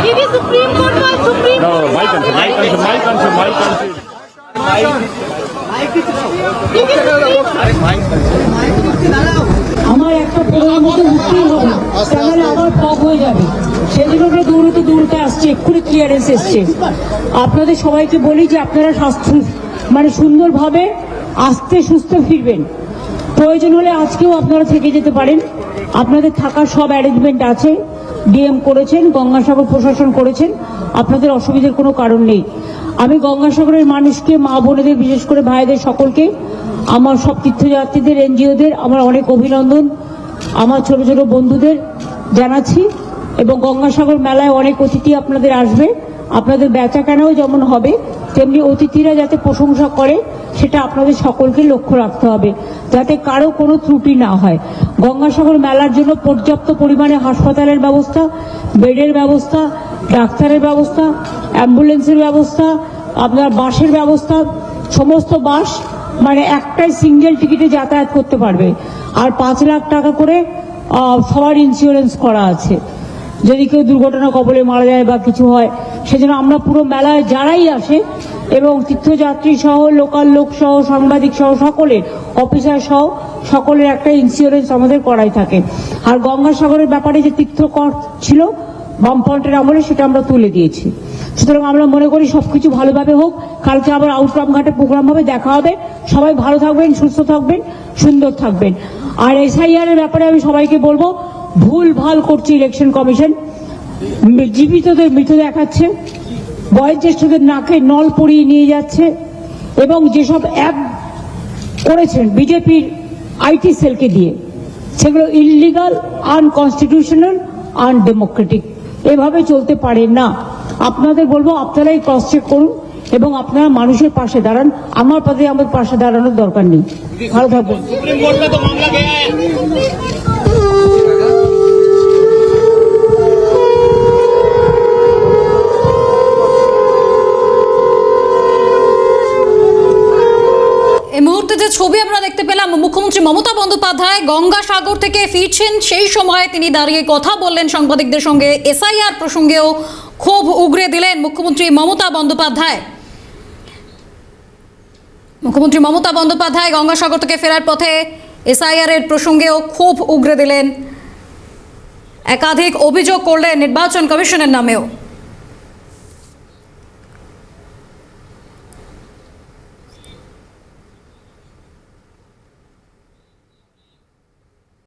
দিদি supreme court বা supreme আমার একটা প্রোগ্রাম মতো উঠতেই হবে, তাহলে আবার টপ হয়ে যাবে। সেদিন ওটা দৌড়তে আসছে, এক্ষুনি ক্লিয়ারেন্স এসছে। আপনাদের সবাইকে বলি যে আপনারা স্বাস্থ্য সুন্দরভাবে আস্তে সুস্থ ফিরবেন। প্রয়োজন হলে আজকেও আপনারা থেকে যেতে পারেন, আপনাদের থাকার সব অ্যারেঞ্জমেন্ট আছে, ডিএম করেছেন, গঙ্গাসাগর প্রশাসন করেছেন, আপনাদের অসুবিধার কোনো কারণ নেই। আমি গঙ্গাসাগরের মানুষকে, মা বোনেদের, বিশেষ করে ভাইদের সকলকে, আমার সব তীর্থযাত্রীদের, এনজিওদের আমার অনেক অভিনন্দন, আমার ছোট ছোট বন্ধুদের জানাচ্ছি। এবং গঙ্গাসাগর মেলায় অনেক অতিথি আপনাদের আসবে, আপনাদের বেচা কেনাও যেমন হবে তেমনি অতিথিরা যাতে প্রশংসা করে সেটা আপনাদের সকলকে লক্ষ্য রাখতে হবে, যাতে কারো কোনো ত্রুটি না হয়। গঙ্গাসাগর মেলার জন্য পর্যাপ্ত পরিমাণে হাসপাতালের ব্যবস্থা, বেডের ব্যবস্থা, ডাক্তারের ব্যবস্থা, অ্যাম্বুলেন্সের ব্যবস্থা, আপনার বাসের ব্যবস্থা, সমস্ত বাস একটাই সিঙ্গেল টিকিটে যাতায়াত করতে পারবে। আর 5 লাখ টাকা করে সবার ইন্স্যুরেন্স করা আছে, যদি কেউ দুর্ঘটনা কবলে মারা যায় বা কিছু হয়। সেজন্য আমরা পুরো মেলায় যারাই আসে এবং তীর্থযাত্রী সহ, লোকাল লোক সহ, সাংবাদিক সহ, সকলের, অফিসার সহ সকলের একটা ইন্স্যুরেন্স আমাদের করাই থাকে। আর গঙ্গাসাগরের ব্যাপারে যে তীর্থকর ছিল বামফ্রন্টের আমলে, সেটা আমরা তুলে দিয়েছি। সুতরাং আমরা মনে করি সবকিছু ভালোভাবে হোক। কালকে আবার আউটরাম ঘাটে প্রোগ্রাম হবে, দেখা হবে। সবাই ভালো থাকবেন, সুস্থ থাকবেন, সুন্দর থাকবেন। আর এসআইআর এর ব্যাপারে আমি সবাইকে বলবো, ভুল ভাল করছে ইলেকশন কমিশন। জীবিতদের মৃত দেখাচ্ছে, বয়োজ্যেষ্ঠদের নাকে নল পরিয়ে নিয়ে যাচ্ছে, এবং যেসব অ্যাপ করেছেন বিজেপির আইটি সেলকে দিয়ে, সেগুলো ইললিগাল, আনকনস্টিটিউশনাল, আনডেমোক্রেটিক। এভাবে চলতে পারে না। আপনাদের বলবো আপনারাই ক্রস চেক করুন এবং আপনারা মানুষের পাশে দাঁড়ান। আমার পাশে দাঁড়ানোর দরকার নেই। ভালো থাকবেন। এই মুহূর্তে যে ছবি আমরা দেখতে পেলাম, মুখ্যমন্ত্রী মমতা বন্দ্যোপাধ্যায় গঙ্গাসাগর থেকে ফিরছেন, সেই সময় তিনি দাঁড়িয়ে কথা বললেন সাংবাদিকদের সঙ্গে। এসআইআর প্রসঙ্গেও ক্ষোভ উগরে দিলেন মুখ্যমন্ত্রী মমতা বন্দ্যোপাধ্যায়। মুখ্যমন্ত্রী মমতা বন্দ্যোপাধ্যায় গঙ্গাসাগর থেকে ফেরার পথে এসআইআর এর প্রসঙ্গেও ক্ষোভ উগরে দিলেন, একাধিক অভিযোগ করলেন নির্বাচন কমিশনের নামেও।